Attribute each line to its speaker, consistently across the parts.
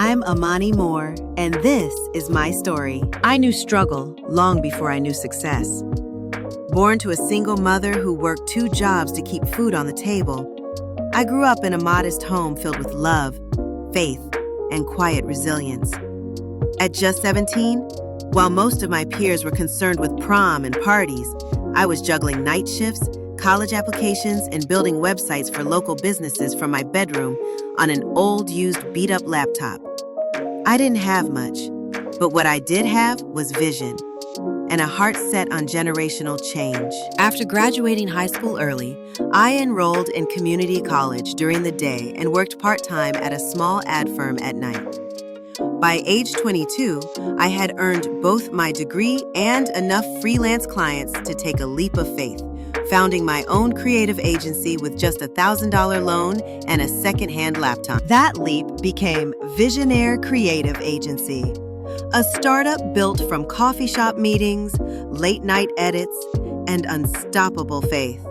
Speaker 1: I'm Amani Moore, and this is my story. I knew struggle long before I knew success. Born to a single mother who worked 2 jobs to keep food on the table, I grew up in a modest home filled with love, faith, and quiet resilience. At just 17, while most of my peers were concerned with prom and parties, I was juggling night shifts, college applications, and building websites for local businesses from my bedroom on an old, used, beat-up laptop. I didn't have much, but what I did have was vision and a heart set on generational change. After graduating high school early, I enrolled in community college during the day and worked part-time at a small ad firm at night. By age 22, I had earned both my degree and enough freelance clients to take a leap of faith, founding my own creative agency with just a $1,000 loan and a second-hand laptop. That leap became Visionaire Creative Agency, a startup built from coffee shop meetings, late-night edits, and unstoppable faith.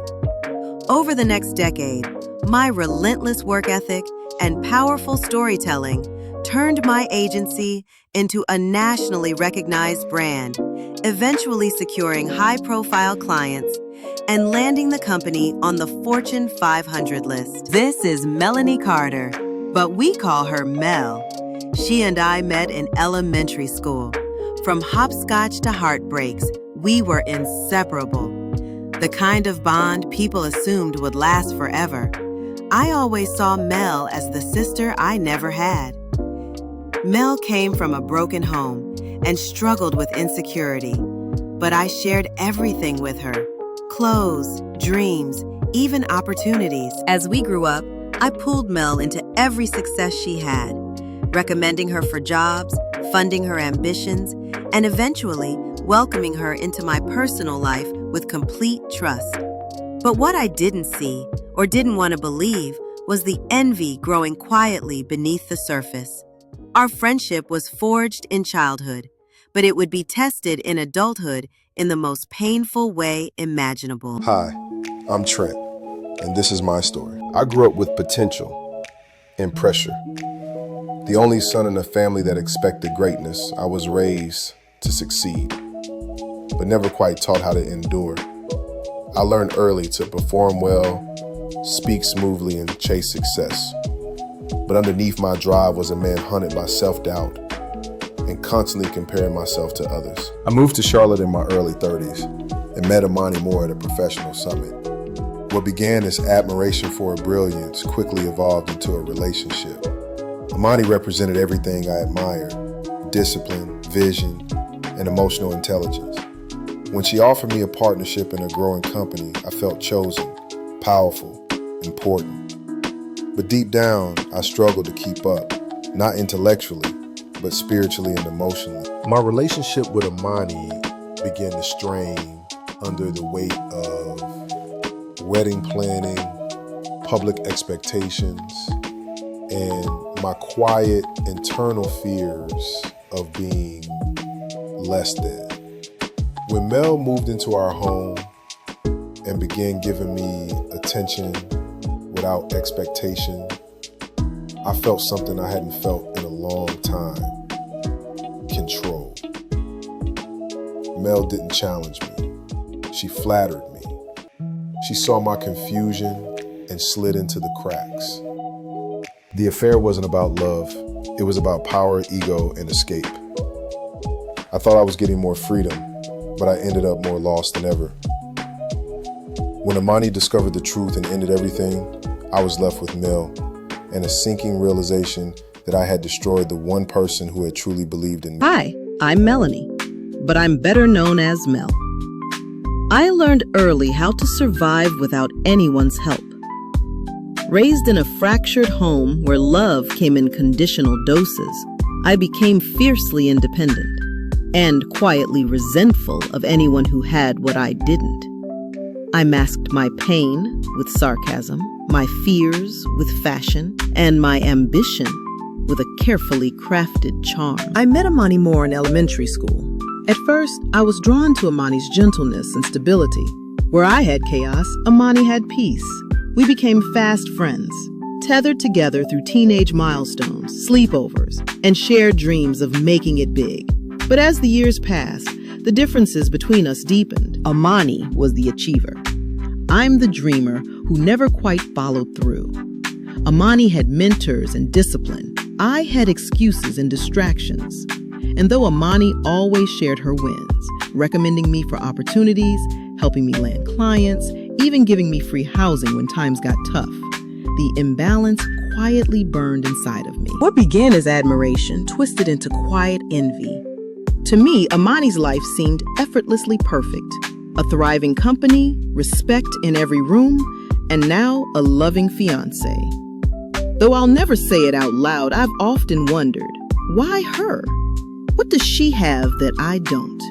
Speaker 1: Over the next decade, my relentless work ethic and powerful storytelling turned my agency into a nationally recognized brand, eventually securing high-profile clients and landing the company on the Fortune 500 list. This is Melanie Carter, but we call her Mel. She and I met in elementary school. From hopscotch to heartbreaks, we were inseparable. The kind of bond people assumed would last forever. I always saw Mel as the sister I never had. Mel came from a broken home and struggled with insecurity, but I shared everything with her. Clothes, dreams, even opportunities. As we grew up, I pulled Mel into every success she had, recommending her for jobs, funding her ambitions, and eventually welcoming her into my personal life with complete trust. But what I didn't see or didn't want to believe was the envy growing quietly beneath the surface. Our friendship was forged in childhood, but it would be tested in adulthood in the most painful way imaginable.
Speaker 2: Hi, I'm Trent, and this is my story. I grew up with potential and pressure. The only son in a family that expected greatness, I was raised to succeed, but never quite taught how to endure. I learned early to perform well, speak smoothly, and chase success. But underneath my drive was a man haunted by self-doubt and constantly comparing myself to others. I moved to Charlotte in my early 30s and met Amani Moore at a professional summit. What began as admiration for her brilliance quickly evolved into a relationship. Amani represented everything I admired: discipline, vision, and emotional intelligence. When she offered me a partnership in a growing company, I felt chosen, powerful, important. But deep down, I struggled to keep up, not intellectually, but spiritually and emotionally. My relationship with Amani began to strain under the weight of wedding planning, public expectations, and my quiet internal fears of being less than. When Mel moved into our home and began giving me attention without expectation, I felt something I hadn't felt in a long time: control. Mel didn't challenge me. She flattered me. She saw my confusion and slid into the cracks. The affair wasn't about love. It was about power, ego, and escape. I thought I was getting more freedom, but I ended up more lost than ever. When Amani discovered the truth and ended everything, I was left with Mel and a sinking realization that I had destroyed the one person who had truly believed in me.
Speaker 3: Hi, I'm Melanie, but I'm better known as Mel. I learned early how to survive without anyone's help. Raised in a fractured home where love came in conditional doses, I became fiercely independent and quietly resentful of anyone who had what I didn't. I masked my pain with sarcasm, my fears with fashion, and my ambition with a carefully crafted charm.
Speaker 4: I met Amani Moore in elementary school. At first, I was drawn to Amani's gentleness and stability. Where I had chaos, Amani had peace. We became fast friends. tethered together through teenage milestones, sleepovers, and shared dreams of making it big. But as the years passed, the differences between us deepened. Amani was the achiever. I'm the dreamer who never quite followed through. Amani had mentors and discipline. I had excuses and distractions. And though Amani always shared her wins, recommending me for opportunities, helping me land clients, even giving me free housing when times got tough, the imbalance quietly burned inside of me. What began as admiration twisted into quiet envy. To me, Amani's life seemed effortlessly perfect. A thriving company, respect in every room, and now a loving fiancé. Though I'll never say it out loud, I've often wondered, why her? What does she have that I don't?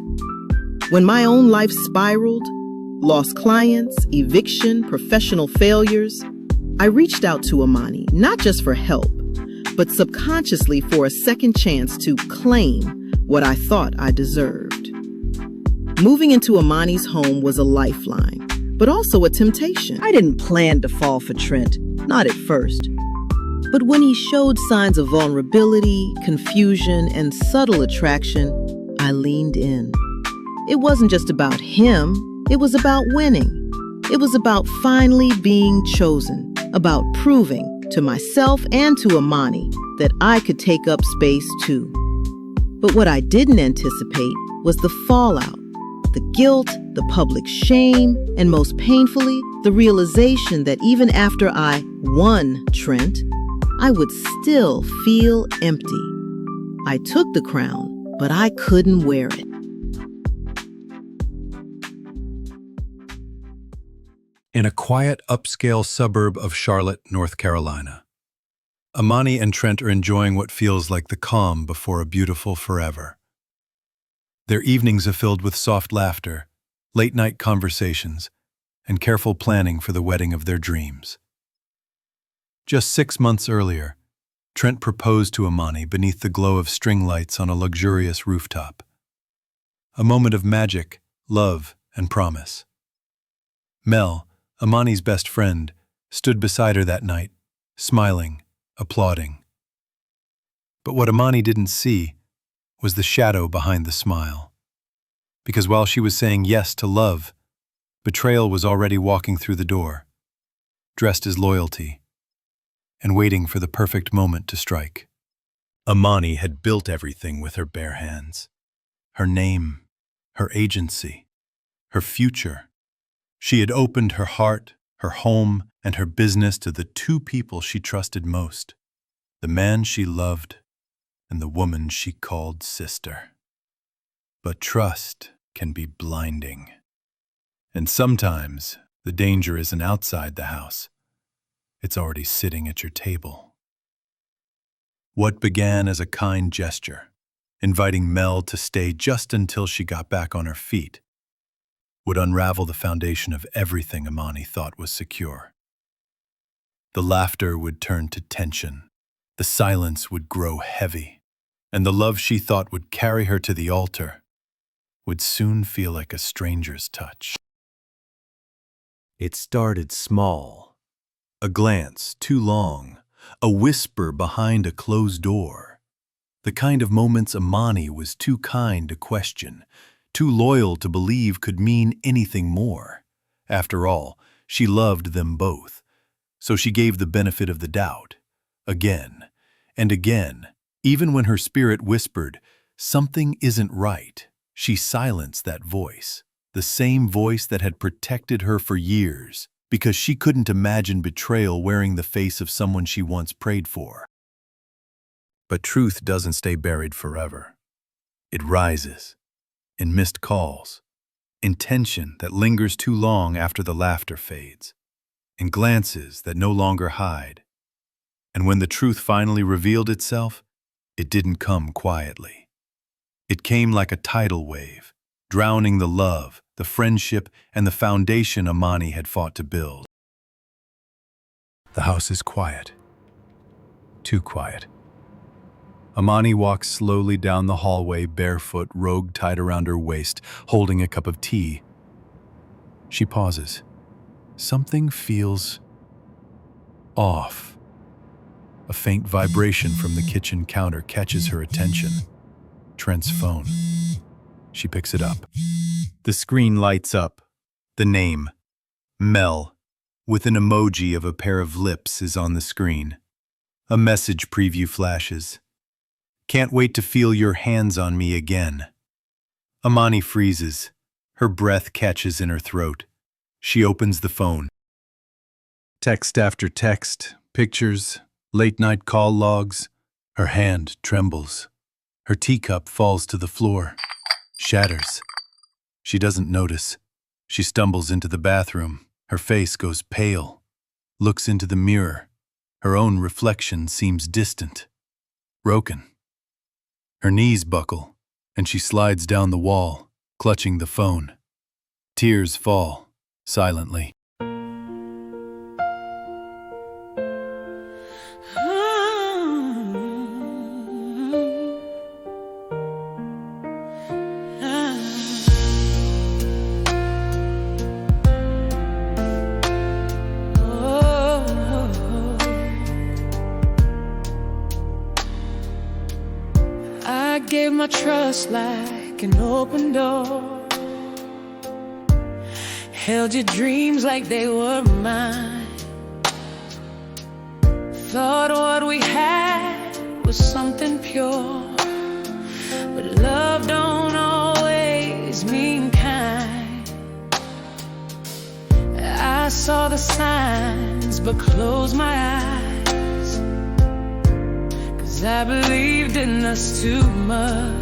Speaker 4: When my own life spiraled, lost clients, eviction, professional failures, I reached out to Amani, not just for help, but subconsciously for a second chance to claim what I thought I deserved. Moving into Amani's home was a lifeline, but also a temptation. I didn't plan to fall for Trent, not at first. But when he showed signs of vulnerability, confusion, and subtle attraction, I leaned in. It wasn't just about him, it was about winning. It was about finally being chosen, about proving to myself and to Amani that I could take up space too. But what I didn't anticipate was the fallout, the guilt, the public shame, and most painfully, the realization that even after I won Trent, I would still feel empty. I took the crown, but I couldn't wear it.
Speaker 5: In a quiet, upscale suburb of Charlotte, North Carolina, Amani and Trent are enjoying what feels like the calm before a beautiful forever. Their evenings are filled with soft laughter, late-night conversations, and careful planning for the wedding of their dreams. Just 6 months earlier, Trent proposed to Amani beneath the glow of string lights on a luxurious rooftop. A moment of magic, love, and promise. Mel, Amani's best friend, stood beside her that night, smiling, applauding. But what Amani didn't see was the shadow behind the smile. Because while she was saying yes to love, betrayal was already walking through the door, dressed as loyalty, and waiting for the perfect moment to strike. Amani had built everything with her bare hands. Her name, her agency, her future. She had opened her heart, her home, and her business to the two people she trusted most, the man she loved and the woman she called sister. But trust can be blinding. And sometimes the danger isn't outside the house. It's already sitting at your table. What began as a kind gesture, inviting Mel to stay just until she got back on her feet, would unravel the foundation of everything Amani thought was secure. The laughter would turn to tension, the silence would grow heavy, and the love she thought would carry her to the altar would soon feel like a stranger's touch. It started small. A glance too long, a whisper behind a closed door. The kind of moments Amani was too kind to question, too loyal to believe could mean anything more. After all, she loved them both, so she gave the benefit of the doubt. Again and again, even when her spirit whispered, "Something isn't right," she silenced that voice, the same voice that had protected her for years, because she couldn't imagine betrayal wearing the face of someone she once prayed for. But truth doesn't stay buried forever. It rises, in missed calls, in tension that lingers too long after the laughter fades, in glances that no longer hide. And when the truth finally revealed itself, it didn't come quietly. It came like a tidal wave, drowning the love, the friendship, and the foundation Amani had fought to build. The house is quiet. Too quiet. Amani walks slowly down the hallway, barefoot, robe tied around her waist, holding a cup of tea. She pauses. Something feels off. A faint vibration from the kitchen counter catches her attention. Trent's phone. She picks it up. The screen lights up. The name, Mel, with an emoji of a pair of lips, is on the screen. A message preview flashes. Can't wait to feel your hands on me again. Amani freezes. Her breath catches in her throat. She opens the phone. Text after text, pictures, late-night call logs. Her hand trembles. Her teacup falls to the floor, shatters. She doesn't notice. She stumbles into the bathroom. Her face goes pale, looks into the mirror. Her own reflection seems distant, broken. Her knees buckle, and she slides down the wall, clutching the phone. Tears fall, silently.
Speaker 6: I gave my trust like an open door, held your dreams like they were mine, thought what we had was something pure, but love don't always mean kind. I saw the signs but closed my eyes, 'cause I believed in us too much.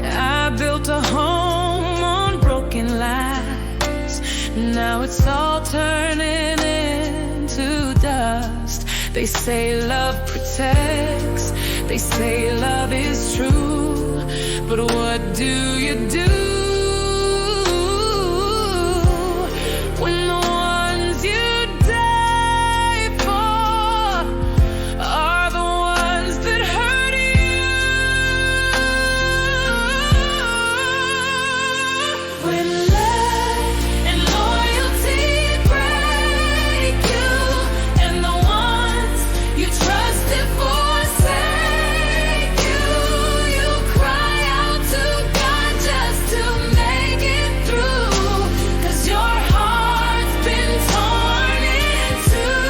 Speaker 6: I built a home on broken lies. Now it's all turning into dust. They say love protects, they say love is true, but what do you do when the ones you die for are the ones that hurt you? When love and loyalty break you, and the ones you trusted forsake you, you cry out to God just to make it through, 'cause your heart's been torn in two.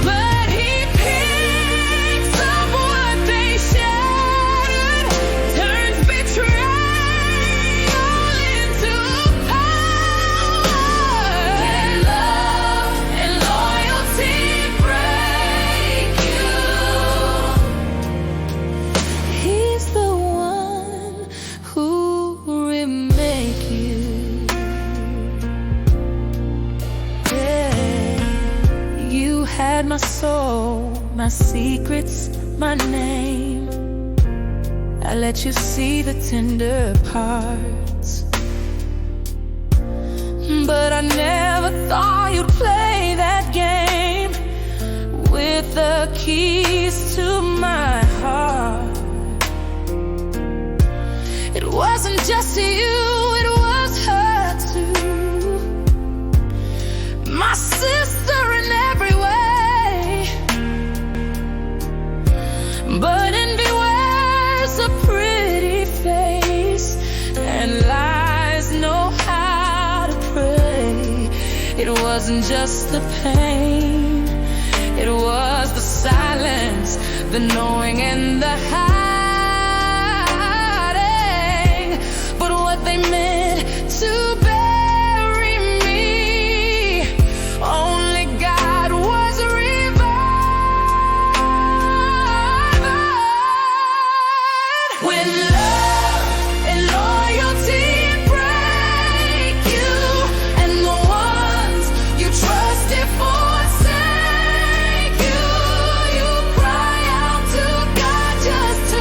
Speaker 6: But He picks up what they shattered, turns betrayal into power. When love and loyalty break you, He's the one who remake you. Yeah. You had my soul, my secrets, my name. I let you see the tender parts, but I never thought you'd play that game with the keys to my heart. It wasn't just you, it was her too, my sister in every way. But envy wears a pretty face, and lies know how to pray. It wasn't just the pain, it was the silence, the knowing and the hiding. But what they meant to bury me, only God was reviving. When love and loyalty break you, and the ones you trusted forsake you, you cry out to God just to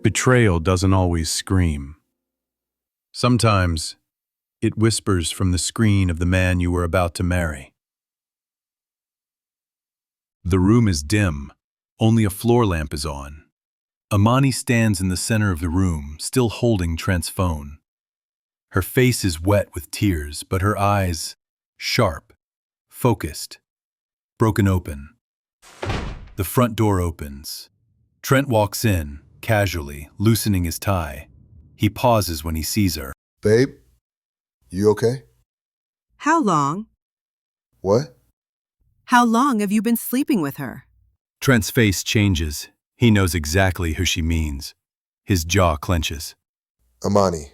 Speaker 5: Betrayal doesn't always scream. Sometimes, it whispers from the screen of the man you were about to marry. The room is dim. Only a floor lamp is on. Amani stands in the center of the room, still holding Trent's phone. Her face is wet with tears, but her eyes, sharp, focused, broken open. The front door opens. Trent walks in, casually, loosening his tie. He pauses when he sees her.
Speaker 2: Babe, you okay?
Speaker 1: How long?
Speaker 2: What?
Speaker 1: How long have you been sleeping with her?
Speaker 5: Trent's face changes. He knows exactly who she means. His jaw clenches.
Speaker 2: Amani,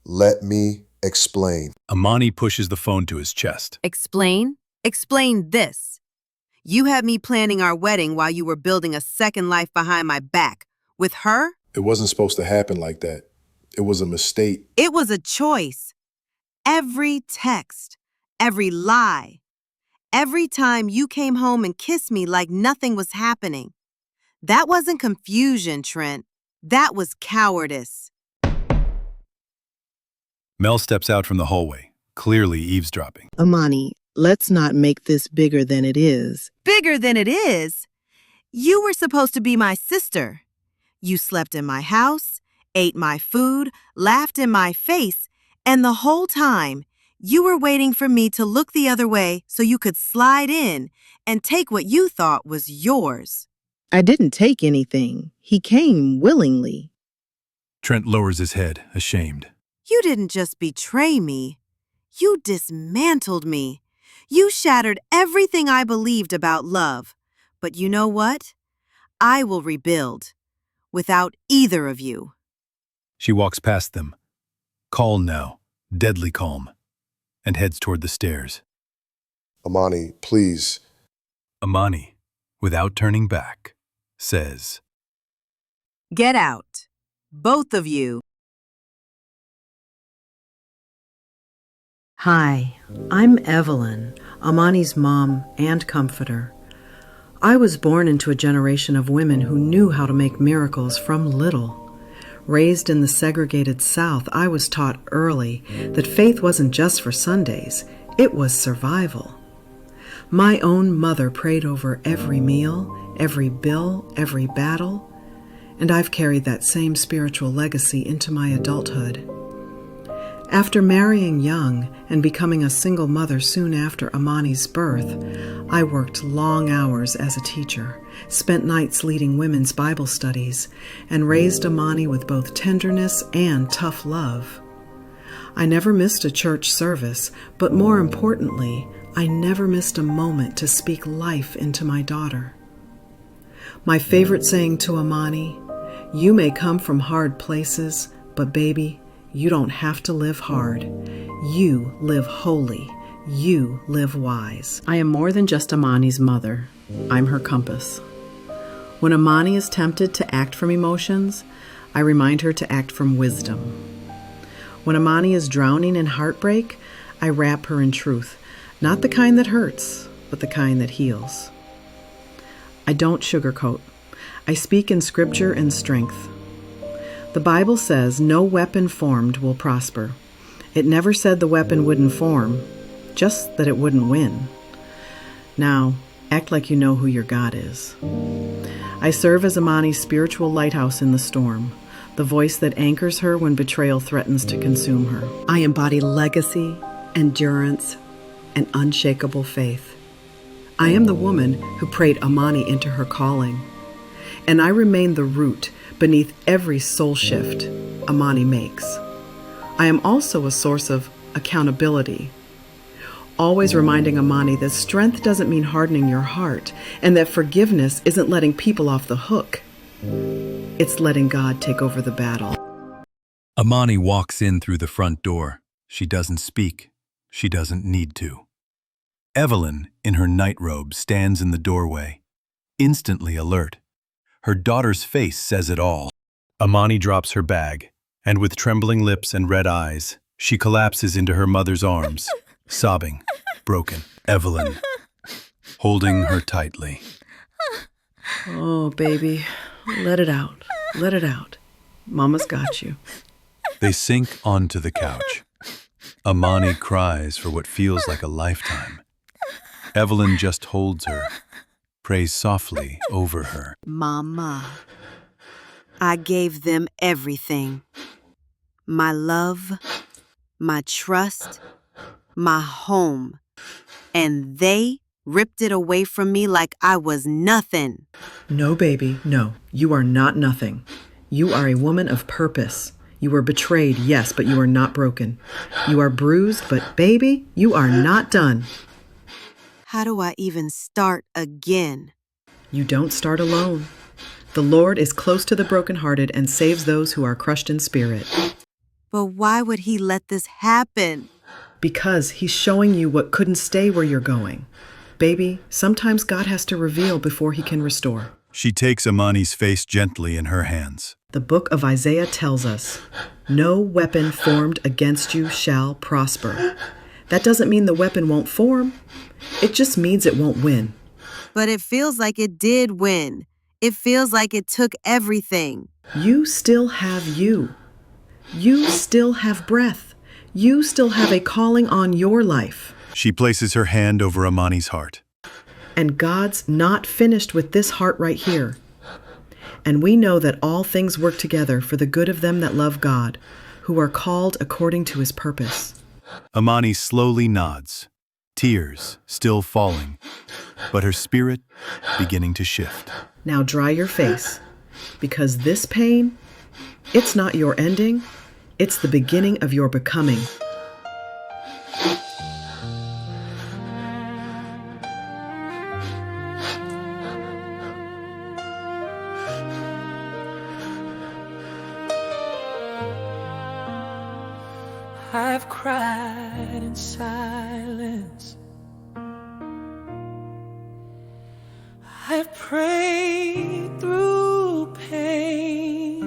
Speaker 2: let me explain.
Speaker 5: Amani pushes the phone to his chest.
Speaker 1: Explain? Explain this. You had me planning our wedding while you were building a second life behind my back. With her?
Speaker 2: It wasn't supposed to happen like that. It was a mistake.
Speaker 1: It was a choice. Every text, every lie, every time you came home and kissed me like nothing was happening. That wasn't confusion, Trent. That was cowardice.
Speaker 5: Mel steps out from the hallway, clearly eavesdropping.
Speaker 4: Amani, let's not make this bigger than it is.
Speaker 1: Bigger than it is. You were supposed to be my sister. You slept in my house, ate my food, laughed in my face, and the whole time, you were waiting for me to look the other way so you could slide in and take what you thought was yours.
Speaker 4: I didn't take anything. He came willingly.
Speaker 5: Trent lowers his head, ashamed.
Speaker 1: You didn't just betray me. You dismantled me. You shattered everything I believed about love. But you know what? I will rebuild. Without either of you.
Speaker 5: She walks past them, calm now, deadly calm, and heads toward the stairs.
Speaker 2: Amani, please.
Speaker 5: Amani, without turning back, says,
Speaker 1: Get out. Both of you.
Speaker 3: Hi, I'm Evelyn, Amani's mom and comforter. I was born into a generation of women who knew how to make miracles from little. Raised in the segregated South, I was taught early that faith wasn't just for Sundays, it was survival. My own mother prayed over every meal, every bill, every battle, and I've carried that same spiritual legacy into my adulthood. After marrying young and becoming a single mother soon after Amani's birth, I worked long hours as a teacher, spent nights leading women's Bible studies, and raised Amani with both tenderness and tough love. I never missed a church service, but more importantly, I never missed a moment to speak life into my daughter. My favorite saying to Amani, "You may come from hard places, but baby, you don't have to live hard. You live holy. You live wise." I am more than just Amani's mother. I'm her compass. When Amani is tempted to act from emotions, I remind her to act from wisdom. When Amani is drowning in heartbreak, I wrap her in truth, not the kind that hurts, but the kind that heals. I don't sugarcoat. I speak in scripture and strength. The Bible says no weapon formed will prosper. It never said the weapon wouldn't form, just that it wouldn't win. Now, act like you know who your God is. I serve as Amani's spiritual lighthouse in the storm, the voice that anchors her when betrayal threatens to consume her. I embody legacy, endurance, and unshakable faith. I am the woman who prayed Amani into her calling, and I remain the root beneath every soul shift Amani makes. I am also a source of accountability, always reminding Amani that strength doesn't mean hardening your heart, and that forgiveness isn't letting people off the hook. It's letting God take over the battle.
Speaker 5: Amani walks in through the front door. She doesn't speak. She doesn't need to. Evelyn, in her nightrobe, stands in the doorway, instantly alert. Her daughter's face says it all. Amani drops her bag, and with trembling lips and red eyes, she collapses into her mother's arms, sobbing, broken. Evelyn, holding her tightly.
Speaker 3: Oh, baby, let it out. Let it out.
Speaker 4: Mama's got you.
Speaker 5: They sink onto the couch. Amani cries for what feels like a lifetime. Evelyn just holds her, prays softly over her.
Speaker 1: Mama, I gave them everything. My love, my trust, my home. And they ripped it away from me like I was nothing.
Speaker 4: No, baby, no. You are not nothing. You are a woman of purpose. You were betrayed, yes, but you are not broken. You are bruised, but baby, you are not done.
Speaker 1: How do I even start again?
Speaker 4: You don't start alone. The Lord is close to the brokenhearted and saves those who are crushed in spirit.
Speaker 1: But why would he let this happen?
Speaker 4: Because he's showing you what couldn't stay where you're going. Baby, sometimes God has to reveal before he can restore.
Speaker 5: She takes Amani's face gently in her hands.
Speaker 4: The book of Isaiah tells us, "No weapon formed against you shall prosper." That doesn't mean the weapon won't form. It just means it won't win.
Speaker 1: But it feels like it did win. It feels like it took everything.
Speaker 4: You still have you. You still have breath. You still have a calling on your life.
Speaker 5: She places her hand over Amani's heart.
Speaker 4: And God's not finished with this heart right here. And we know that all things work together for the good of them that love God, who are called according to his purpose.
Speaker 5: Amani slowly nods, tears still falling, but her spirit beginning to shift.
Speaker 4: Now dry your face, because this pain, it's not your ending, it's the beginning of your becoming.
Speaker 6: I've cried in silence. I've prayed through pain.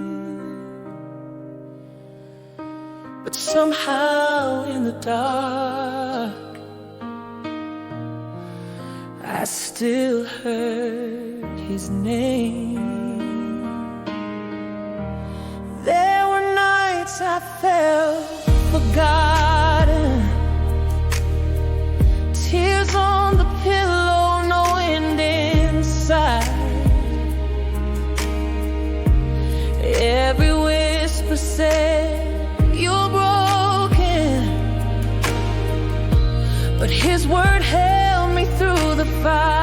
Speaker 6: But somehow in the dark, I still heard his name. There were nights I felt forgotten, tears on the pillow, no end in sight. Every whisper said, you're broken, but his word held me through the fight.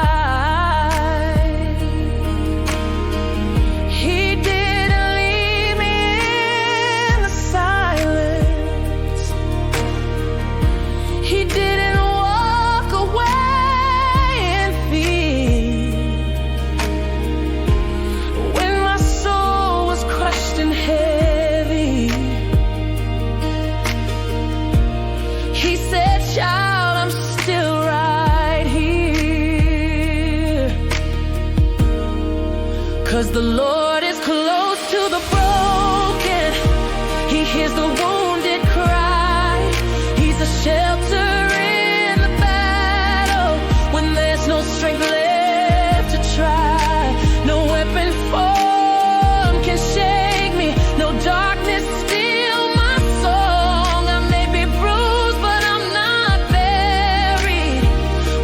Speaker 6: The Lord is close to the broken. He hears the wounded cry. He's a shelter in the battle when there's no strength left to try. No weapon formed can shake me. No darkness steal my song. I may be bruised, but I'm not buried.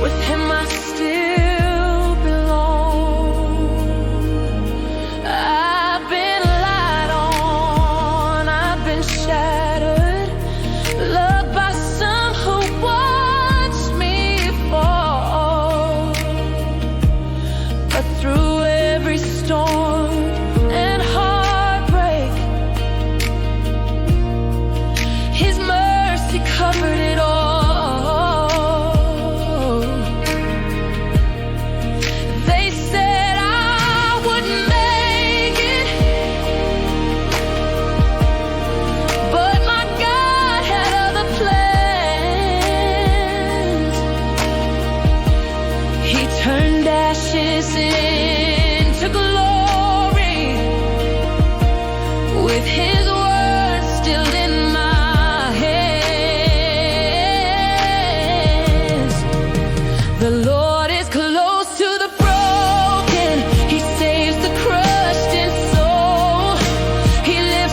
Speaker 6: With him I still belong. I've been lied on, I've been shattered, loved by some who watched me fall. But through every storm and heartbreak, his mercy covered it all. They said I wouldn't make it, but my God had other plans. He turned ashes into glory with his word still in my hands. The Lord is close to the broken. He saves the crushed in soul. He lifts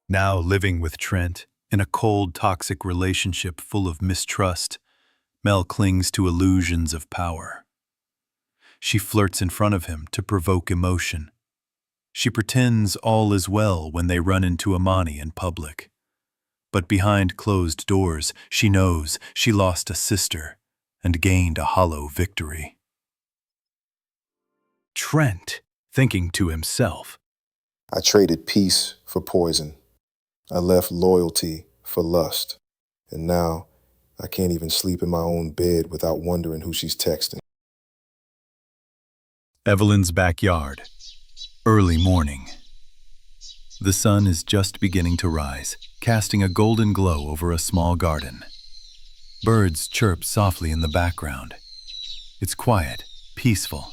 Speaker 5: Now living with Trent, in a cold, toxic relationship full of mistrust, Mel clings to illusions of power. She flirts in front of him to provoke emotion. She pretends all is well when they run into Amani in public. But behind closed doors, she knows she lost a sister and gained a hollow victory. Trent, thinking to himself,
Speaker 2: I traded peace for poison. I left loyalty for lust. And now I can't even sleep in my own bed without wondering who she's texting.
Speaker 5: Evelyn's backyard. Early morning. The sun is just beginning to rise, casting a golden glow over a small garden. Birds chirp softly in the background. It's quiet, peaceful.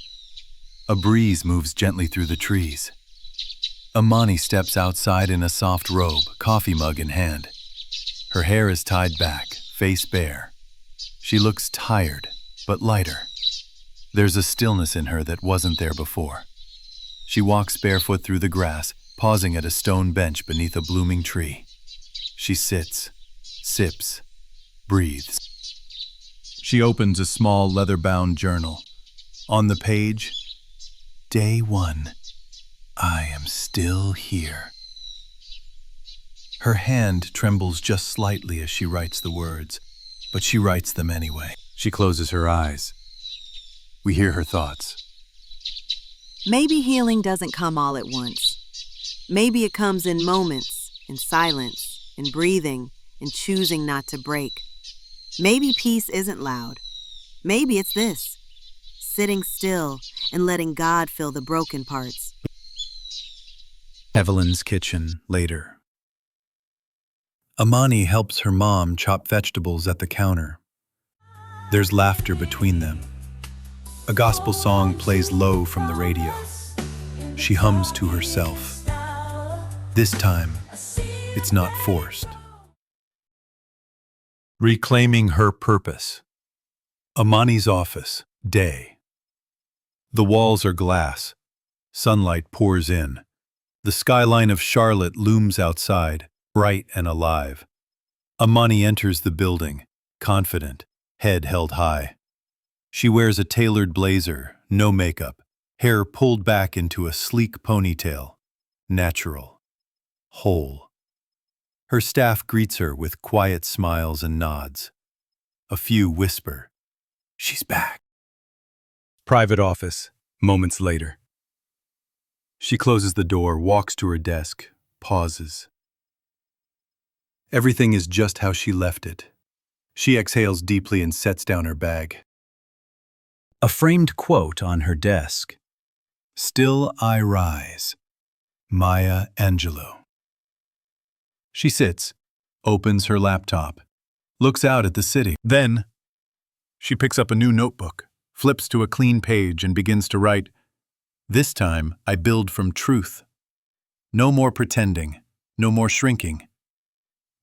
Speaker 5: A breeze moves gently through the trees. Amani steps outside in a soft robe, coffee mug in hand. Her hair is tied back, face bare. She looks tired, but lighter. There's a stillness in her that wasn't there before. She walks barefoot through the grass, pausing at a stone bench beneath a blooming tree. She sits, sips, breathes. She opens a small leather-bound journal. On the page, Day 1. I am still here. Her hand trembles just slightly as she writes the words, but she writes them anyway. She closes her eyes. We hear her thoughts.
Speaker 1: Maybe healing doesn't come all at once. Maybe it comes in moments, in silence, in breathing, in choosing not to break. Maybe peace isn't loud. Maybe it's this, sitting still and letting God fill the broken parts.
Speaker 5: Evelyn's kitchen, later. Amani helps her mom chop vegetables at the counter. There's laughter between them. A gospel song plays low from the radio. She hums to herself. This time, it's not forced. Reclaiming her purpose. Amani's office, day. The walls are glass. Sunlight pours in. The skyline of Charlotte looms outside, bright and alive. Amani enters the building, confident, head held high. She wears a tailored blazer, no makeup, hair pulled back into a sleek ponytail, natural, whole. Her staff greets her with quiet smiles and nods. A few whisper, "She's back." Private office, moments later. She closes the door, walks to her desk, pauses. Everything is just how she left it. She exhales deeply and sets down her bag. A framed quote on her desk. Still I rise. Maya Angelou. She sits, opens her laptop, looks out at the city. Then, she picks up a new notebook, flips to a clean page and begins to write, "This time I build from truth. No more pretending, no more shrinking.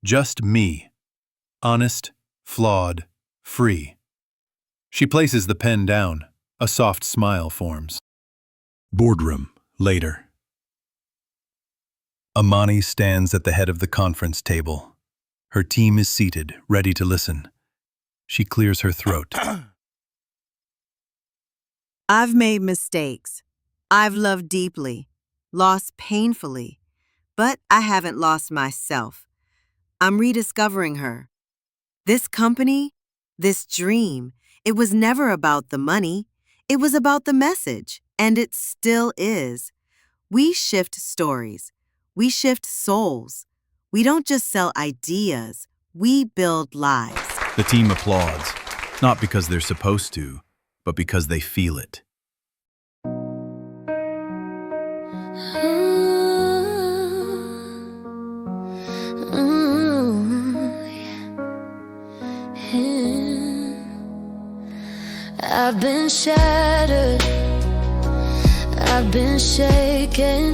Speaker 5: Just me. Honest, flawed, free." She places the pen down. A soft smile forms. Boardroom, later. Amani stands at the head of the conference table. Her team is seated, ready to listen. She clears her throat.
Speaker 1: I've made mistakes. I've loved deeply, lost painfully, but I haven't lost myself. I'm rediscovering her. This company, this dream, it was never about the money. It was about the message, and it still is. We shift stories. We shift souls. We don't just sell ideas. We build lives.
Speaker 5: The team applauds, not because they're supposed to, but because they feel it.
Speaker 6: I've been shattered, I've been shaken,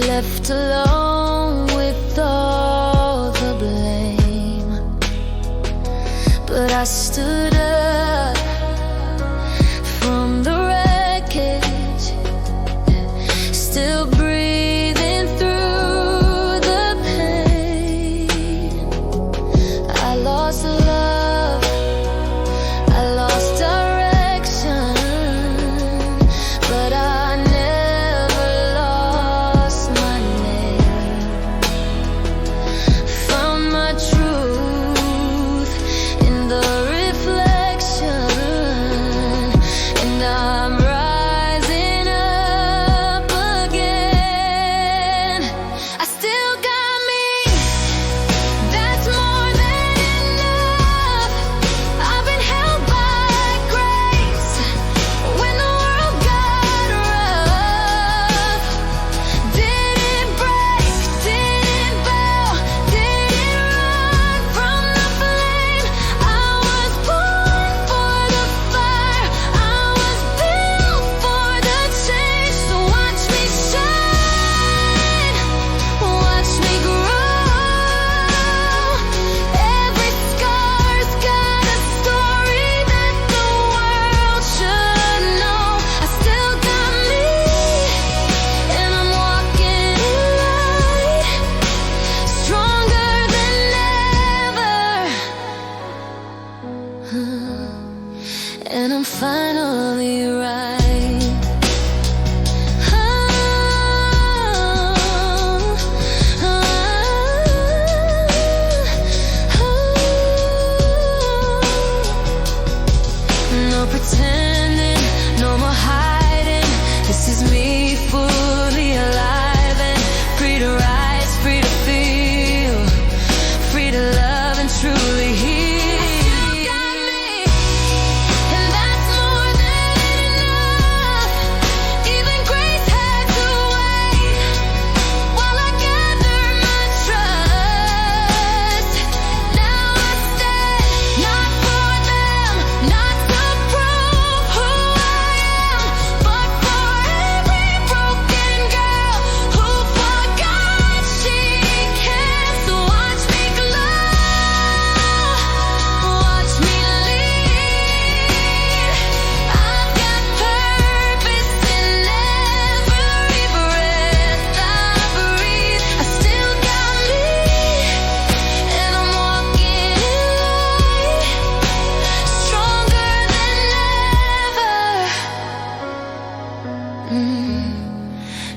Speaker 6: left alone with all the blame. But I stood up from the wreckage, still breathing through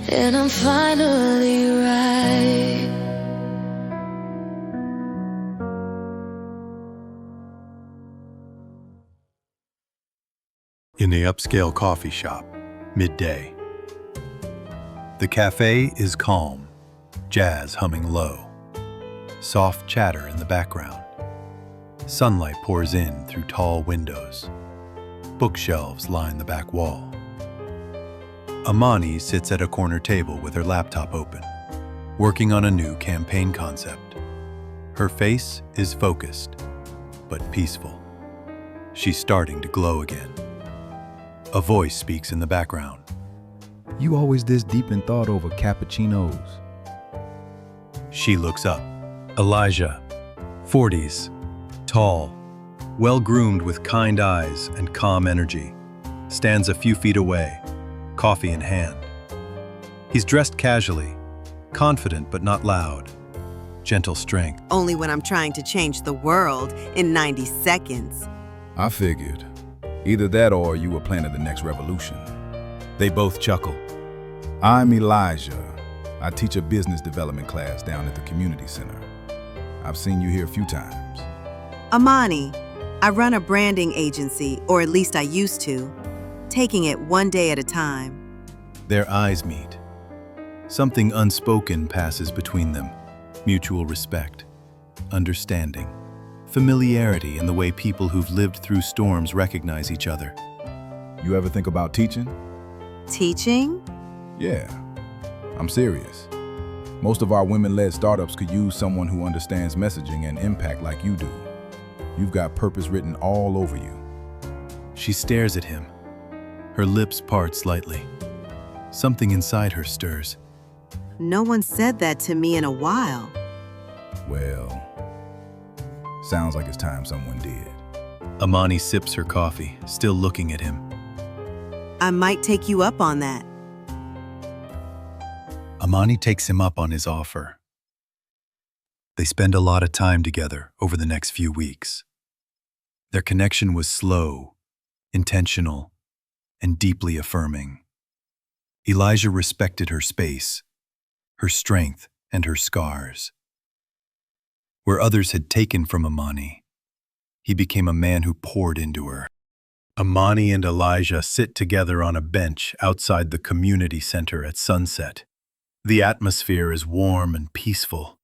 Speaker 6: and I'm finally right.
Speaker 5: In the upscale coffee shop, midday. The cafe is calm, jazz humming low, soft chatter in the background. Sunlight pours in through tall windows. Bookshelves line the back wall. Amani sits at a corner table with her laptop open, working on a new campaign concept. Her face is focused, but peaceful. She's starting to glow again. A voice speaks in the background.
Speaker 7: You always this deep in thought over cappuccinos.
Speaker 5: She looks up. Elijah, 40s, tall, well-groomed with kind eyes and calm energy, stands a few feet away, coffee in hand. He's dressed casually, confident but not loud, gentle strength.
Speaker 1: Only when I'm trying to change the world in 90 seconds.
Speaker 7: I figured. Either that or you were planning the next revolution. They both chuckle. I'm Elijah. I teach a business development class down at the community center. I've seen you here a few times.
Speaker 1: Amani, I run a branding agency, or at least I used to, taking it one day at a time.
Speaker 5: Their eyes meet. Something unspoken passes between them. Mutual respect, understanding, familiarity in the way people who've lived through storms recognize each other.
Speaker 7: You ever think about teaching?
Speaker 1: Teaching?
Speaker 7: Yeah, I'm serious. Most of our women-led startups could use someone who understands messaging and impact like you do. You've got purpose written all over you.
Speaker 5: She stares at him. Her lips part slightly. Something inside her stirs.
Speaker 1: No one said that to me in a while.
Speaker 7: Well, sounds like it's time someone did.
Speaker 5: Amani sips her coffee, still looking at him.
Speaker 1: I might take you up on that.
Speaker 5: Amani takes him up on his offer. They spend a lot of time together over the next few weeks. Their connection was slow, intentional, and deeply affirming. Elijah respected her space, her strength, and her scars. Where others had taken from Amani, he became a man who poured into her. Amani and Elijah sit together on a bench outside the community center at sunset. The atmosphere is warm and peaceful.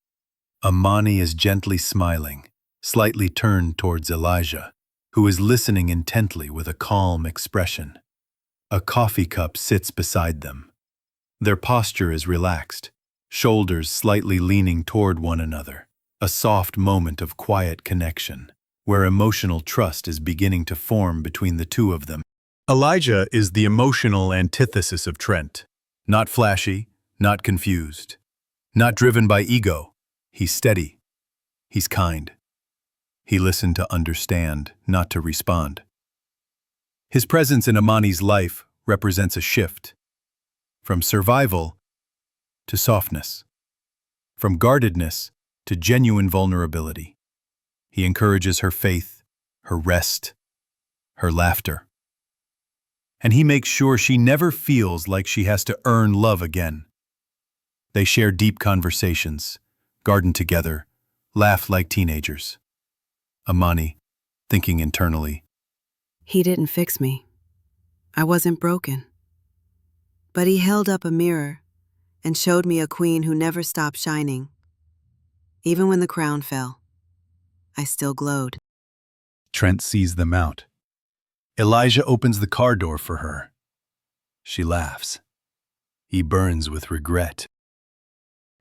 Speaker 5: Amani is gently smiling, slightly turned towards Elijah, who is listening intently with a calm expression. A coffee cup sits beside them. Their posture is relaxed, shoulders slightly leaning toward one another, a soft moment of quiet connection, where emotional trust is beginning to form between the two of them. Elijah is the emotional antithesis of Trent. Not flashy, not confused, not driven by ego. He's steady. He's kind. He listened to understand, not to respond. His presence in Amani's life represents a shift. From survival to softness. From guardedness to genuine vulnerability. He encourages her faith, her rest, her laughter. And he makes sure she never feels like she has to earn love again. They share deep conversations, garden together, laugh like teenagers. Amani, thinking internally.
Speaker 1: He didn't fix me. I wasn't broken. But he held up a mirror and showed me a queen who never stopped shining. Even when the crown fell, I still glowed.
Speaker 5: Trent sees them out. Elijah opens the car door for her. She laughs. He burns with regret.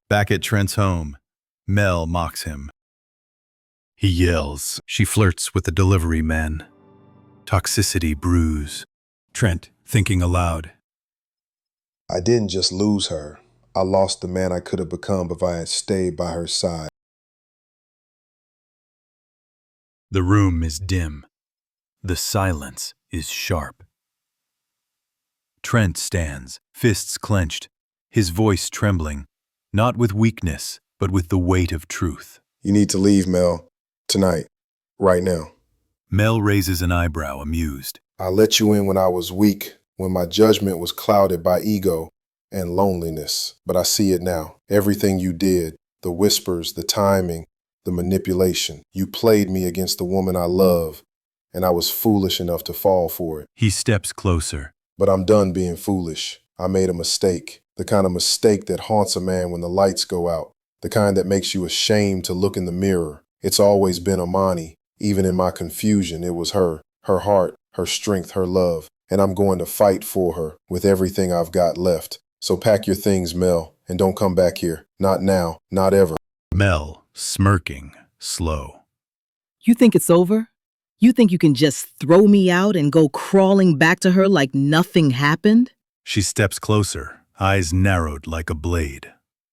Speaker 5: Back at Trent's home, Mel mocks him. He yells. She flirts with the delivery man. Toxicity brews. Trent, thinking aloud.
Speaker 2: I didn't just lose her. I lost the man I could have become if I had stayed by her side.
Speaker 5: The room is dim. The silence is sharp. Trent stands, fists clenched, his voice trembling, not with weakness, but with the weight of truth.
Speaker 2: You need to leave, Mel. Tonight. Right now.
Speaker 5: Mel raises an eyebrow, amused.
Speaker 2: I let you in when I was weak, when my judgment was clouded by ego. and loneliness. But I see it now. Everything you did, the whispers, the timing, the manipulation. You played me against the woman I love, and I was foolish enough to fall for it.
Speaker 5: He steps closer.
Speaker 2: But I'm done being foolish. I made a mistake, the kind of mistake that haunts a man when the lights go out, the kind that makes you ashamed to look in the mirror. It's always been Amani. Even in my confusion, it was her heart, her strength, her love, and I'm going to fight for her with everything I've got left. So pack your things, Mel, and don't come back here. Not now, not ever.
Speaker 5: Mel, smirking, slow.
Speaker 4: You think it's over? You think you can just throw me out and go crawling back to her like nothing happened?
Speaker 5: She steps closer, eyes narrowed like a blade.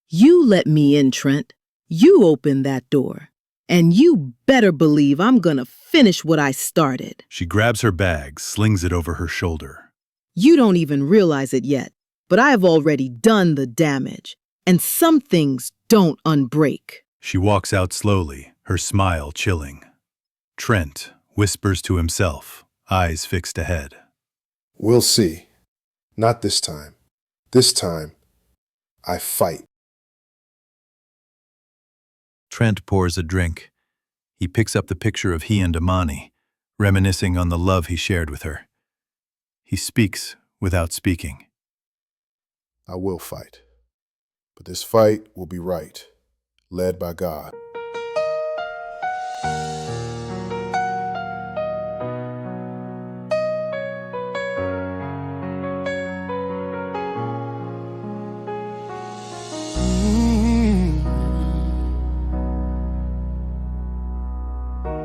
Speaker 4: You let me in, Trent. You opened that door. And you better believe I'm gonna finish what I started.
Speaker 5: She grabs her bag, slings it over her shoulder.
Speaker 4: You don't even realize it yet, but I have already done the damage. And some things don't unbreak.
Speaker 5: She walks out slowly, her smile chilling. Trent whispers to himself, eyes fixed ahead.
Speaker 2: We'll see. Not this time. This time, I fight.
Speaker 5: Trent pours a drink. He picks up the picture of he and Amani, reminiscing on the love he shared with her. He speaks without speaking.
Speaker 2: I will fight. But this fight will be right, led by God.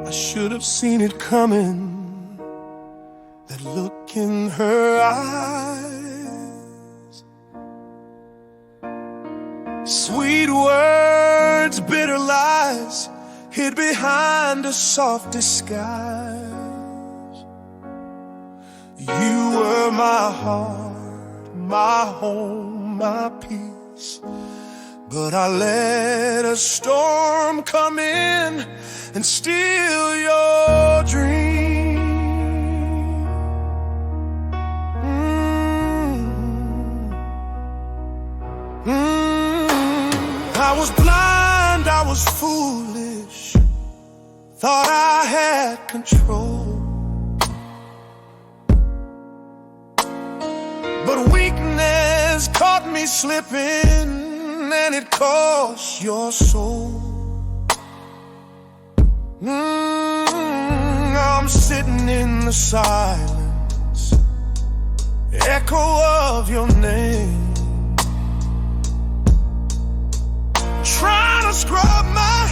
Speaker 8: I should have seen it coming, that look in her eyes. Sweet words, bitter lies, hid behind a soft disguise. You were my heart, my home, my peace. But I let a storm come in and steal your dream. I was blind, I was foolish, thought I had control. But weakness caught me slipping, and it cost your soul. I'm sitting in the silence, echo of your name, trying to scrub my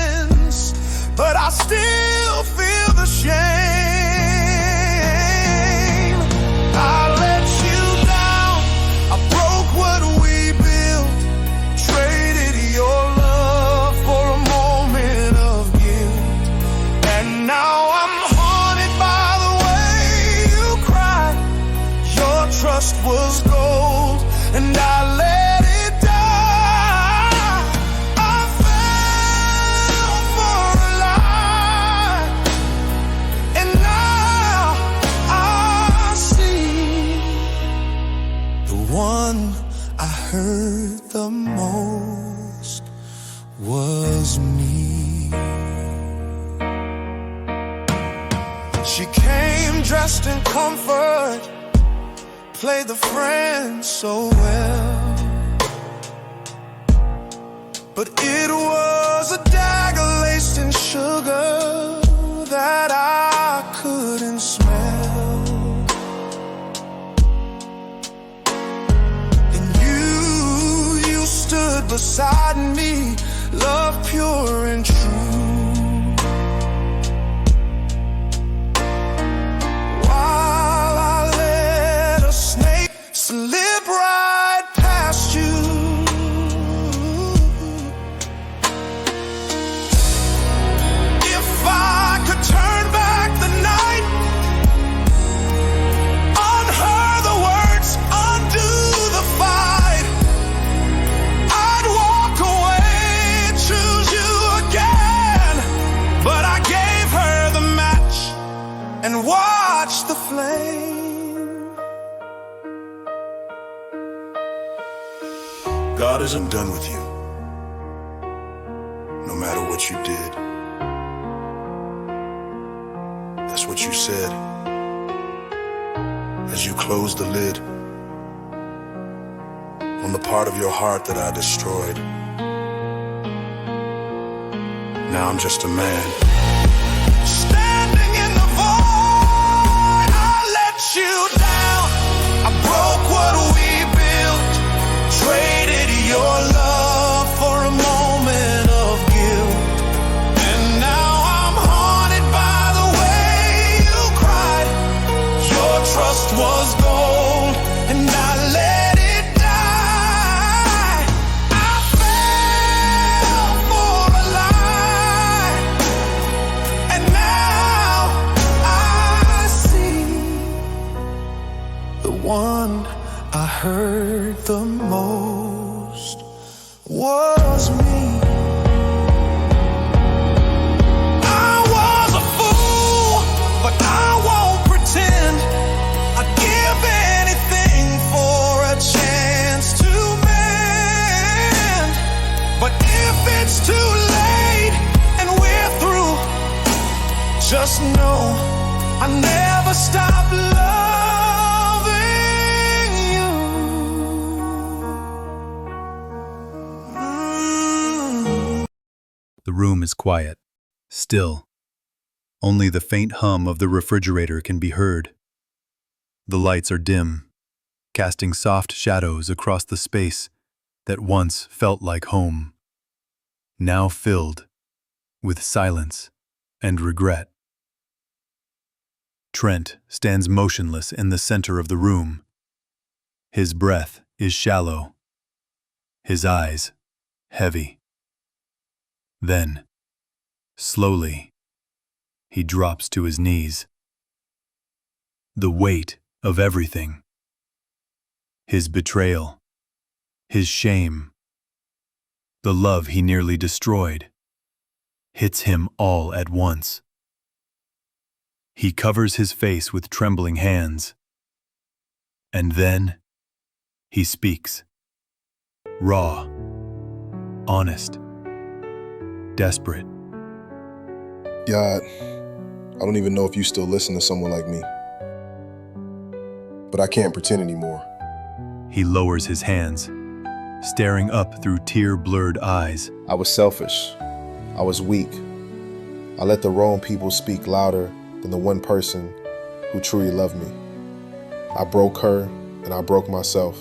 Speaker 8: hands, but I still feel the shame. I let you down, I broke what we built, traded your love for a moment of guilt, and now I'm haunted by the way you cry. Your trust was gold, and I let it die. I fell for a lie, and now I see the one I hurt the most was me. She came dressed in comfort, played the friend so well, but it was a dagger laced in sugar that I couldn't smell. And you stood beside me, love pure and true. While I let a snake slip right past you, if I could turn back the night, unhear the words, undo the fight, I'd walk away, choose you again. God isn't done with you, no matter what you did. That's what you said as you closed the lid on the part of your heart that I destroyed. Now I'm just a man standing in the void. I let you down. I broke what we built, traded your love for a moment of guilt. And now I'm haunted by the way you cried. Your trust was gold, and I let it die. I fell for a lie, and now I see the one I hurt the most was me. I was a fool, but I won't pretend. I'd give anything for a chance to mend. But if it's too late and we're through, just know I never stop loving you.
Speaker 5: The room is quiet, still. Only the faint hum of the refrigerator can be heard. The lights are dim, casting soft shadows across the space that once felt like home, now filled with silence and regret. Trent stands motionless in the center of the room. His breath is shallow, his eyes heavy. Then, slowly, he drops to his knees. The weight of everything, his betrayal, his shame, the love he nearly destroyed, hits him all at once. He covers his face with trembling hands. And then, he speaks. Raw, honest, desperate.
Speaker 2: God, I don't even know if you still listen to someone like me. But I can't pretend anymore.
Speaker 5: He lowers his hands, staring up through tear-blurred eyes.
Speaker 2: I was selfish. I was weak. I let the wrong people speak louder than the one person who truly loved me. I broke her and I broke myself.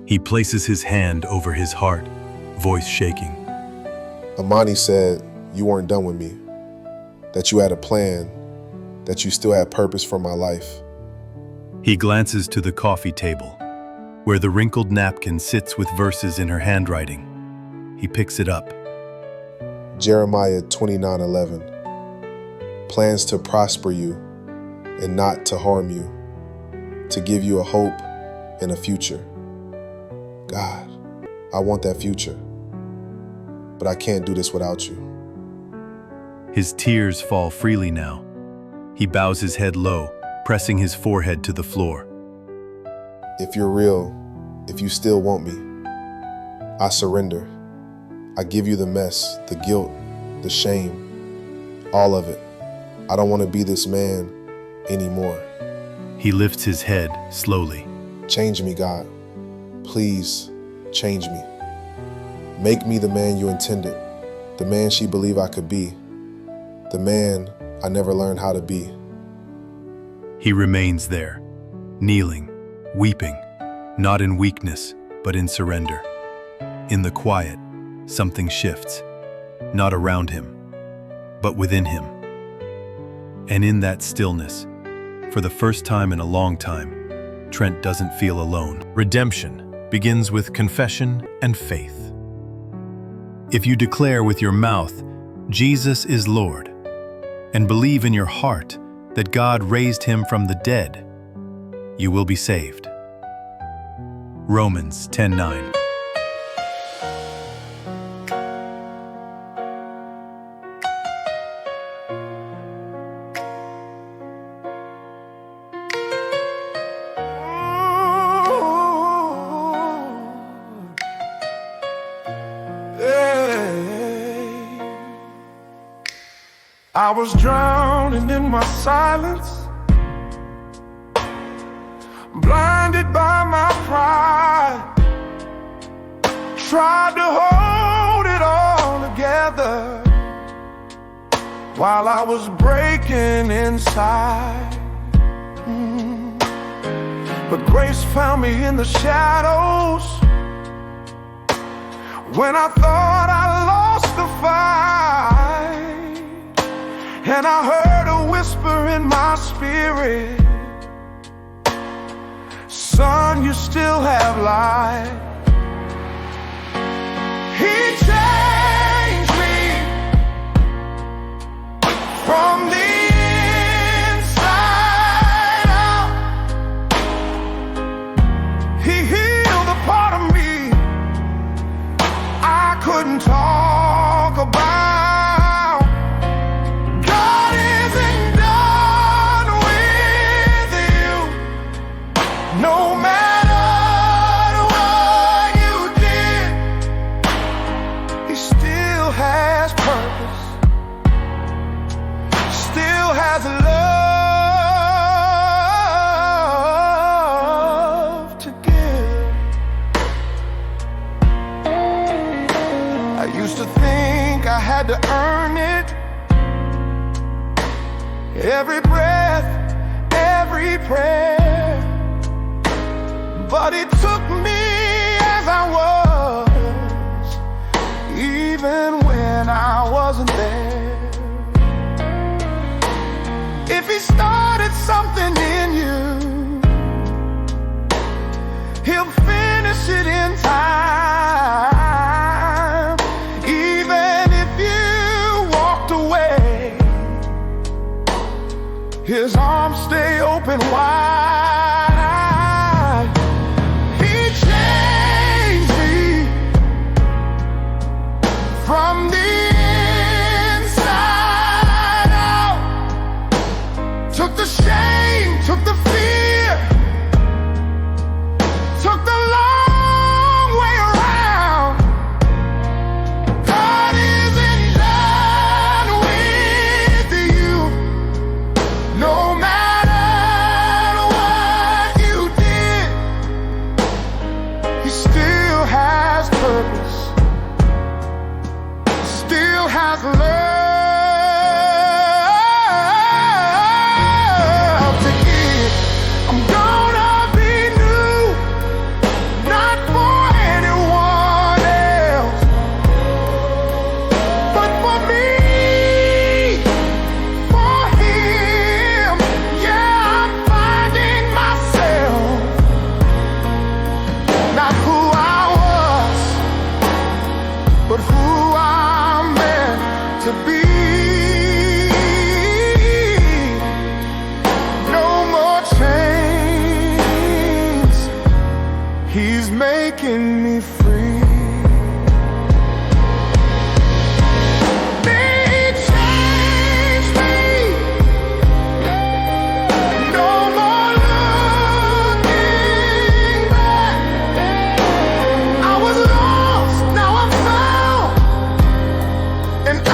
Speaker 5: He places his hand over his heart, voice shaking.
Speaker 2: Amani said you weren't done with me, that you had a plan, that you still had purpose for my life.
Speaker 5: He glances to the coffee table, where the wrinkled napkin sits with verses in her handwriting. He picks it up.
Speaker 2: Jeremiah 29:11. Plans to prosper you and not to harm you, to give you a hope and a future. God, I want that future, but I can't do this without you.
Speaker 5: His tears fall freely now. He bows his head low, pressing his forehead to the floor.
Speaker 2: If you're real, if you still want me, I surrender. I give you the mess, the guilt, the shame, all of it. I don't want to be this man anymore.
Speaker 5: He lifts his head slowly.
Speaker 2: Change me, God. Please change me. Make me the man you intended, the man she believed I could be, the man I never learned how to be.
Speaker 5: He remains there, kneeling, weeping, not in weakness, but in surrender. In the quiet, something shifts, not around him, but within him. And in that stillness, for the first time in a long time, Trent doesn't feel alone. Redemption begins with confession and faith. If you declare with your mouth, Jesus is Lord, and believe in your heart that God raised him from the dead, you will be saved. Romans 10:9.
Speaker 8: I was drowning in my silence, blinded by my pride. Tried to hold it all together while I was breaking inside. But grace found me in the shadows when I thought I lost the fight. And I heard a whisper in my spirit, son, you still have life. He changed me from the inside out. He healed a part of me I couldn't talk about. God isn't done with you, no matter what you did. He still has purpose, still has love to give. I used to think I had to earn it, every breath, every prayer. But he took me as I was, even when I wasn't there. If he started something in you, he'll finish it in time. Even if you walked away, his arms stay open wide. He changed me from the inside out. Took the shame, took the fear, took the long way around. God isn't done with you, no matter what you did. He still has purpose, still has love to give. I'm gonna be new, not for anyone else, but for me, for him. Yeah, I'm finding myself, not who I was, but who I'm meant to be. No more chains, he's making me free. He changed me, no more looking back. I was lost, now I'm found, and I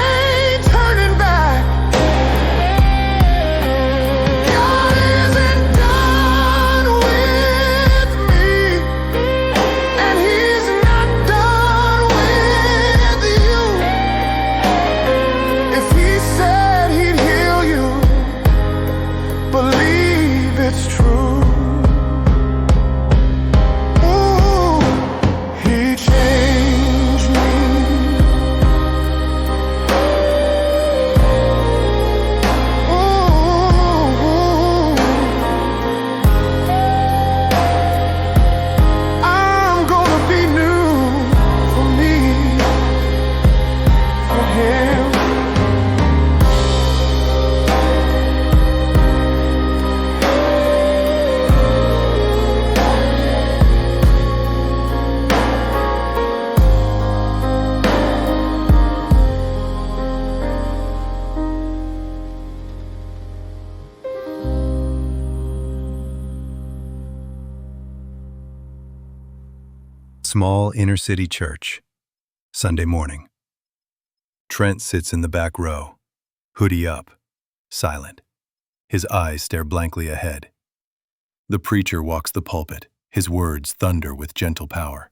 Speaker 8: ain't turning back. God isn't done with me, and he's not done with you. If he said he'd heal you, believe it's true. Ooh, he changed me. Ooh, I'm gonna be new for me, for him.
Speaker 5: Small inner city church. Sunday morning. Trent sits in the back row, hoodie up, silent. His eyes stare blankly ahead. The preacher walks the pulpit, his words thunder with gentle power.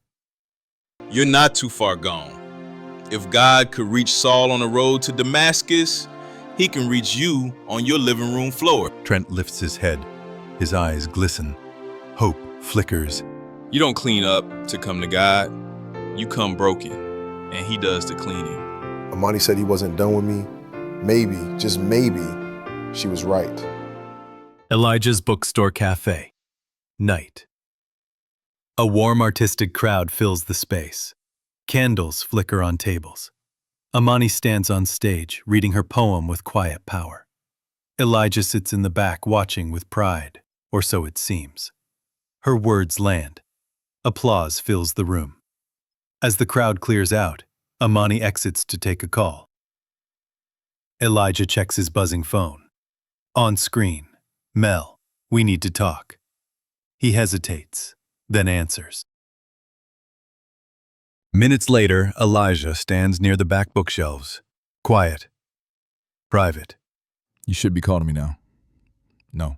Speaker 9: You're not too far gone. If God could reach Saul on the road to Damascus, he can reach you on your living room floor.
Speaker 5: Trent lifts his head. His eyes glisten. Hope flickers.
Speaker 9: You don't clean up to come to God. You come broken, and he does the cleaning.
Speaker 2: Amani said he wasn't done with me. Maybe, just maybe, she was right.
Speaker 5: Elijah's Bookstore Cafe. Night. A warm artistic crowd fills the space. Candles flicker on tables. Amani stands on stage, reading her poem with quiet power. Elijah sits in the back, watching with pride, or so it seems. Her words land. Applause fills the room. As the crowd clears out, Amani exits to take a call. Elijah checks his buzzing phone. On screen, Mel, we need to talk. He hesitates, then answers. Minutes later, Elijah stands near the back bookshelves. Quiet. Private.
Speaker 7: You should be calling me now. No,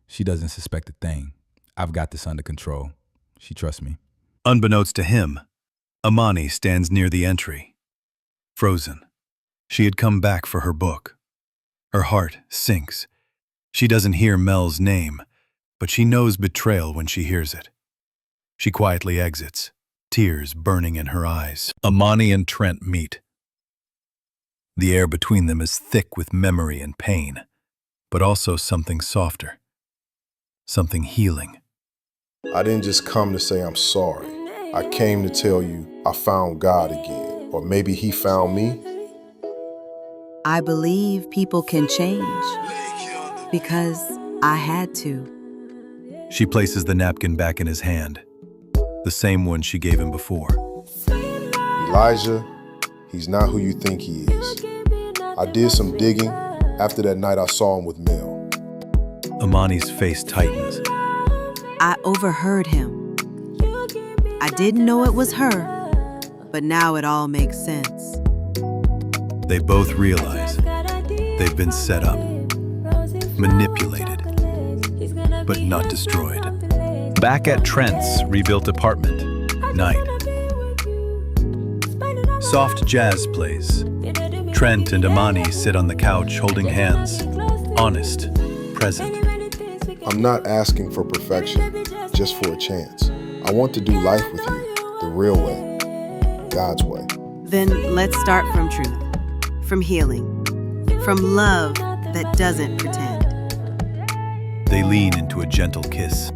Speaker 7: she doesn't suspect a thing. I've got this under control. She trusts me.
Speaker 5: Unbeknownst to him, Amani stands near the entry. Frozen. She had come back for her book. Her heart sinks. She doesn't hear Mel's name, but she knows betrayal when she hears it. She quietly exits, tears burning in her eyes. Amani and Trent meet. The air between them is thick with memory and pain, but also something softer, something healing.
Speaker 2: I didn't just come to say I'm sorry. I came to tell you I found God again, or maybe he found me.
Speaker 1: I believe people can change because I had to.
Speaker 5: She places the napkin back in his hand, the same one she gave him before.
Speaker 2: Elijah, he's not who you think he is. I did some digging after that night I saw him with Mel.
Speaker 5: Amani's face tightens.
Speaker 1: I overheard him. I didn't know it was her, but now it all makes sense.
Speaker 5: They both realize they've been set up, manipulated, but not destroyed. Back at Trent's rebuilt apartment, night. Soft jazz plays. Trent and Amani sit on the couch holding hands, honest, present.
Speaker 2: I'm not asking for perfection, just for a chance. I want to do life with you, the real way, God's way.
Speaker 1: Then let's start from truth, from healing, from love that doesn't pretend.
Speaker 5: They lean into a gentle kiss.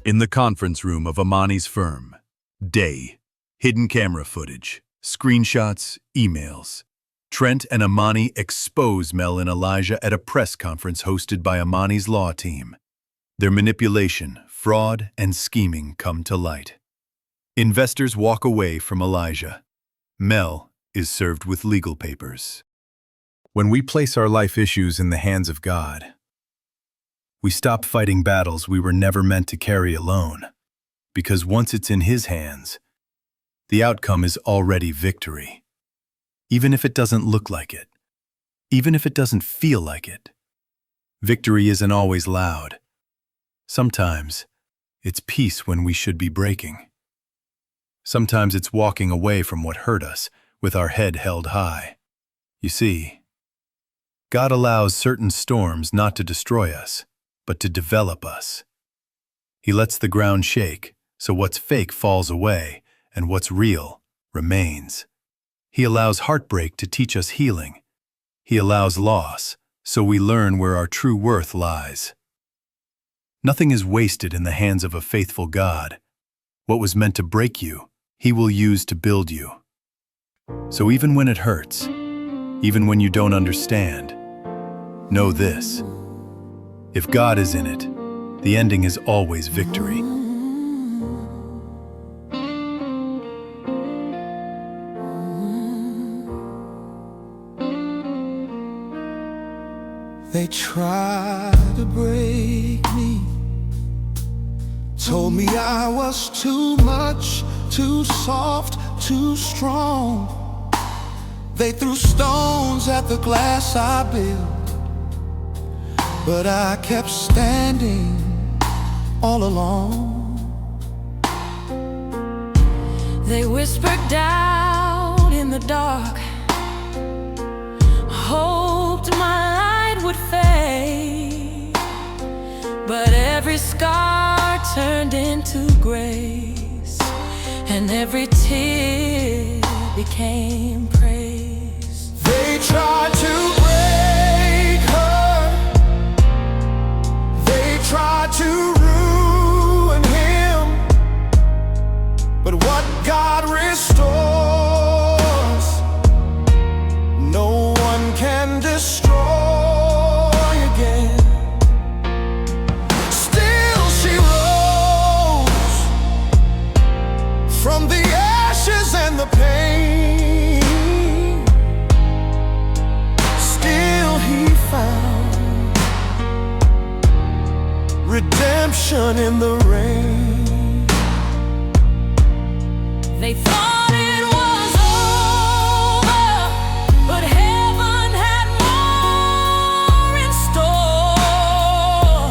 Speaker 5: In the conference room of Amani's firm, day, hidden camera footage, screenshots, emails. Trent and Amani expose Mel and Elijah at a press conference hosted by Amani's law team. Their manipulation, fraud, and scheming come to light. Investors walk away from Elijah. Mel is served with legal papers. When we place our life issues in the hands of God, we stop fighting battles we were never meant to carry alone, because once it's in His hands, the outcome is already victory. Even if it doesn't look like it, even if it doesn't feel like it. Victory isn't always loud. Sometimes it's peace when we should be breaking. Sometimes it's walking away from what hurt us with our head held high. You see, God allows certain storms not to destroy us, but to develop us. He lets the ground shake, so what's fake falls away, and what's real remains. He allows heartbreak to teach us healing. He allows loss, so we learn where our true worth lies. Nothing is wasted in the hands of a faithful God. What was meant to break you, He will use to build you. So even when it hurts, even when you don't understand, know this: if God is in it, the ending is always victory.
Speaker 8: They tried to break me, told me I was too much, too soft, too strong. They threw stones at the glass I built, but I kept standing all alone.
Speaker 6: They whispered down in the dark, hoped my light would fade, but every scar turned into grace, and every tear became praise.
Speaker 8: They tried to break her, they tried to ruin him, but what God restores, no one can destroy again. Still she rose from the ashes and the pain. Still he found redemption in the rain.
Speaker 6: They thought it was over, but heaven had more in store.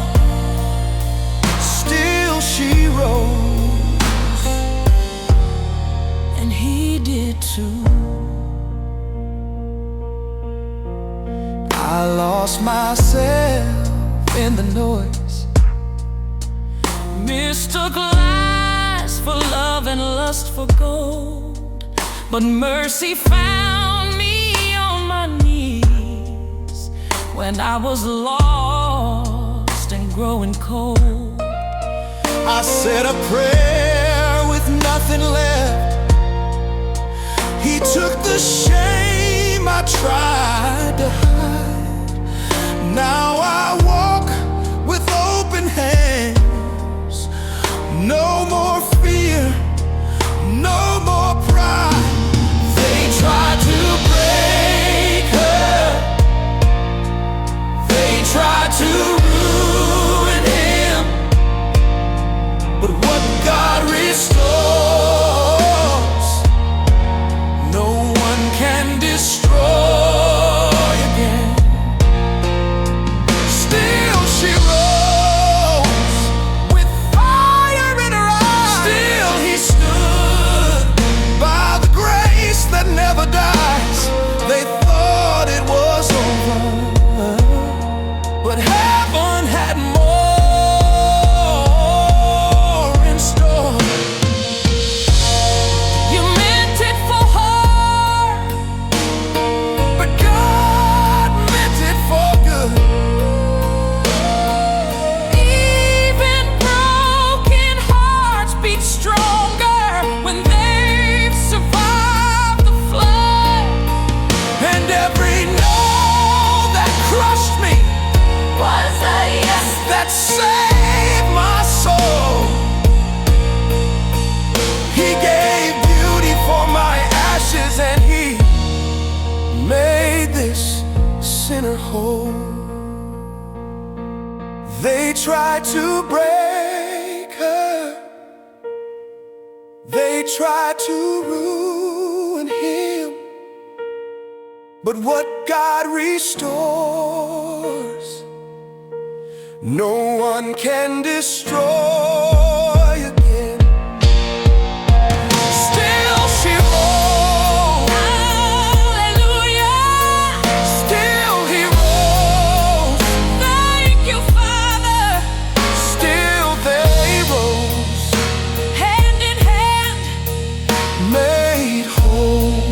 Speaker 8: Still she rose,
Speaker 6: And he did too.
Speaker 8: I lost myself in the noise,
Speaker 6: Mistook lies for love and lust for gold, but mercy found me on my knees when I was lost and growing cold.
Speaker 8: I said a prayer with nothing left. He took the shame I tried to hide. Now I walk with open hands. No more fear, no more pride. They tried to break her, they tried to ruin him, but what God restores, no one can destroy again. Still she rose with fire in her eyes. Still he stood by the grace that never dies. They thought it was over, but heaven had more in store.
Speaker 6: You meant it for harm,
Speaker 8: But God meant it for good.
Speaker 6: even broken hearts beat stronger when they've survived the flood.
Speaker 8: And every no that crushed me
Speaker 6: Was a yes.
Speaker 8: that saved my soul. He gave beauty for my ashes, and he made this sinner whole. They tried to break her, they tried to ruin him, but what God restores, no one can destroy again. Still she rose,
Speaker 6: Hallelujah.
Speaker 8: still he rose,
Speaker 6: Thank you, Father.
Speaker 8: still they rose,
Speaker 6: Hand in hand,
Speaker 8: made whole.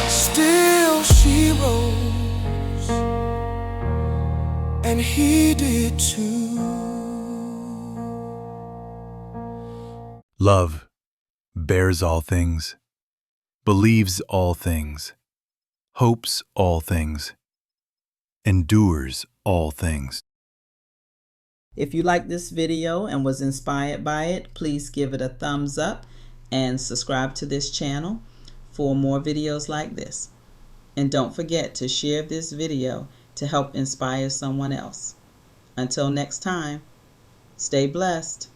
Speaker 8: Still she rose, and he did too.
Speaker 5: Love bears all things, believes all things, hopes all things, endures all things.
Speaker 4: If you liked this video and was inspired by it, please give it a thumbs up and subscribe to this channel for more videos like this. And don't forget to share this video to help inspire someone else. Until next time, stay blessed.